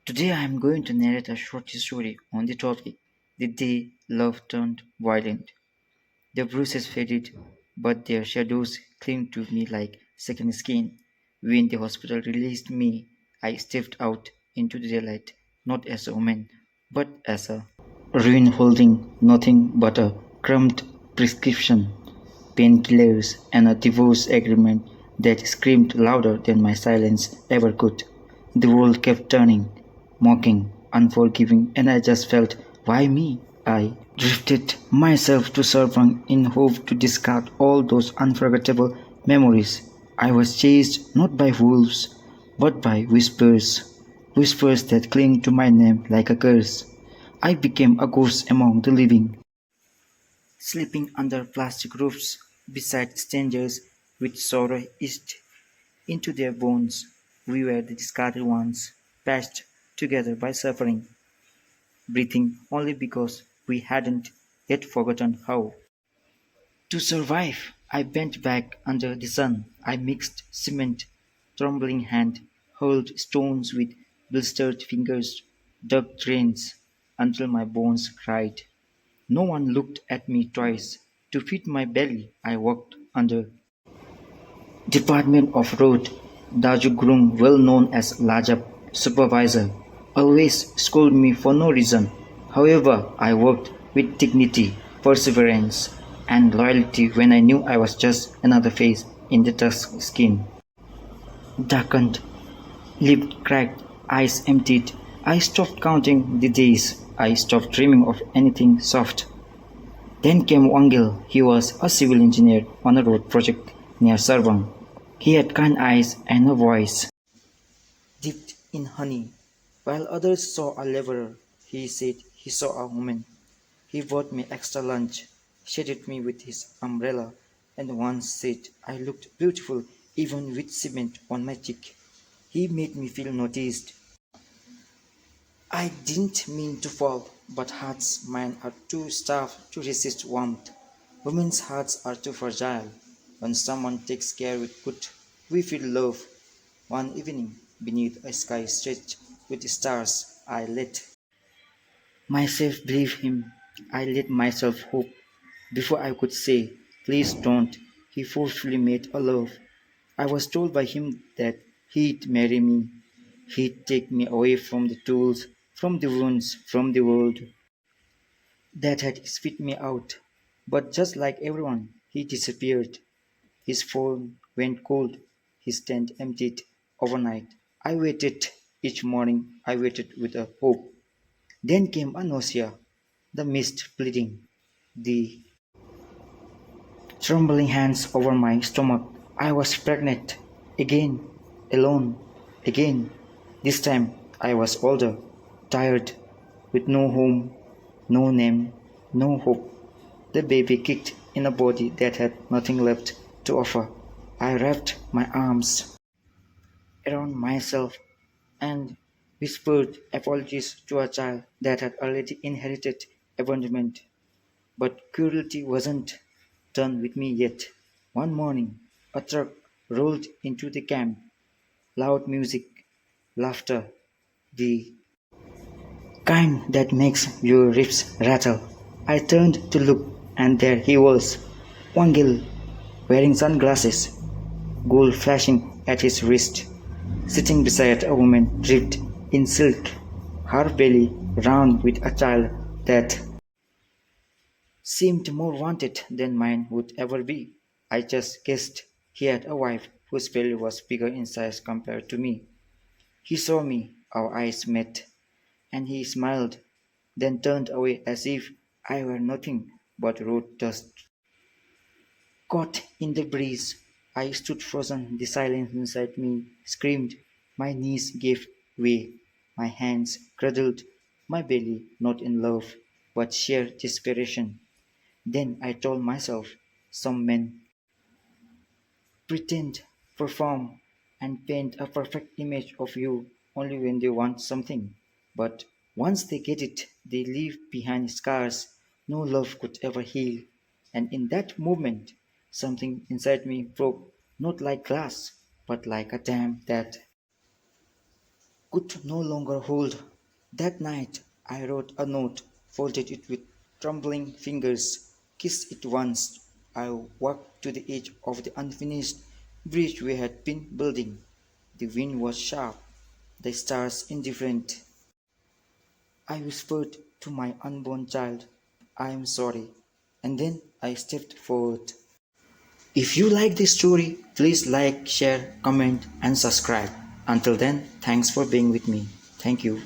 Today I am going to narrate a short story on the topic The Day Love Turned Violent. The bruises faded, but their shadows clung to me like second skin. When the hospital released me, I stepped out into the daylight, not as a woman, but as a ruin holding nothing but a crumbed prescription, painkillers, and a divorce agreement that screamed louder than my silence ever could. The world kept turning, mocking, unforgiving, and I just felt, why me? I drifted myself to Serpent in hope to discard all those unforgettable memories. I was chased not by wolves, but by whispers, whispers that cling to my name like a curse. I became a ghost among the living, sleeping under plastic roofs beside strangers with sorrow etched into their bones. We were the discarded ones, patched together by suffering, breathing only because we hadn't yet forgotten how. To survive, I bent back under the sun. I mixed cement, trembling hand, hurled stones with blistered fingers, dug drains until my bones cried. No one looked at me twice. To feed my belly, I walked under Department of Road. Daju Grung, well known as Lajap supervisor, always scolded me for no reason. However, I worked with dignity, perseverance, and loyalty when I knew I was just another face in the dusk skin. Darkened, lip cracked, eyes emptied. I stopped counting the days. I stopped dreaming of anything soft. Then came Wangil. He was a civil engineer on a road project near Sarvang. He had kind eyes and a voice dipped in honey. While others saw a laborer, he said he saw a woman. He bought me extra lunch, shaded me with his umbrella, and once said I looked beautiful even with cement on my cheek. He made me feel noticed. I didn't mean to fall, but hearts mine are too starved to resist warmth. Women's hearts are too fragile. When someone takes care with good, we feel love. One evening, beneath a sky stretched with stars, I let myself believe him. I let myself hope. Before I could say, please don't, he forcefully made a love. I was told by him that he'd marry me. He'd take me away from the tools, from the wounds, from the world that had spit me out. But just like everyone, he disappeared. His phone went cold, his tent emptied overnight. I waited each morning, I waited with a hope. Then came a nausea, the mist bleeding, the trembling hands over my stomach. I was pregnant. Again, alone. Again. This time I was older, tired, with no home, no name, no hope. The baby kicked in a body that had nothing left to offer. I wrapped my arms around myself and whispered apologies to a child that had already inherited abandonment. But cruelty wasn't done with me yet. One morning, a truck rolled into the camp. Loud music, laughter, the kind that makes your ribs rattle. I turned to look, and there he was, Wangil, wearing sunglasses, gold flashing at his wrist, sitting beside a woman draped in silk, her belly round with a child that seemed more wanted than mine would ever be. I just guessed he had a wife whose belly was bigger in size compared to me. He saw me, our eyes met, and he smiled, then turned away as if I were nothing but road dust. Caught in the breeze, I stood frozen. The silence inside me screamed. My knees gave way. My hands cradled my belly, not in love, but sheer desperation. Then I told myself, some men pretend, perform, and paint a perfect image of you only when they want something. But once they get it, they leave behind scars no love could ever heal. And in that moment, something inside me broke, not like glass, but like a dam that could no longer hold. That night I wrote a note, folded it with trembling fingers, kissed it once. I walked to the edge of the unfinished bridge we had been building. The wind was sharp, the stars indifferent. I whispered to my unborn child, I am sorry, and then I stepped forward. If you like this story, please like, share, comment, and subscribe. Until then, thanks for being with me. Thank you.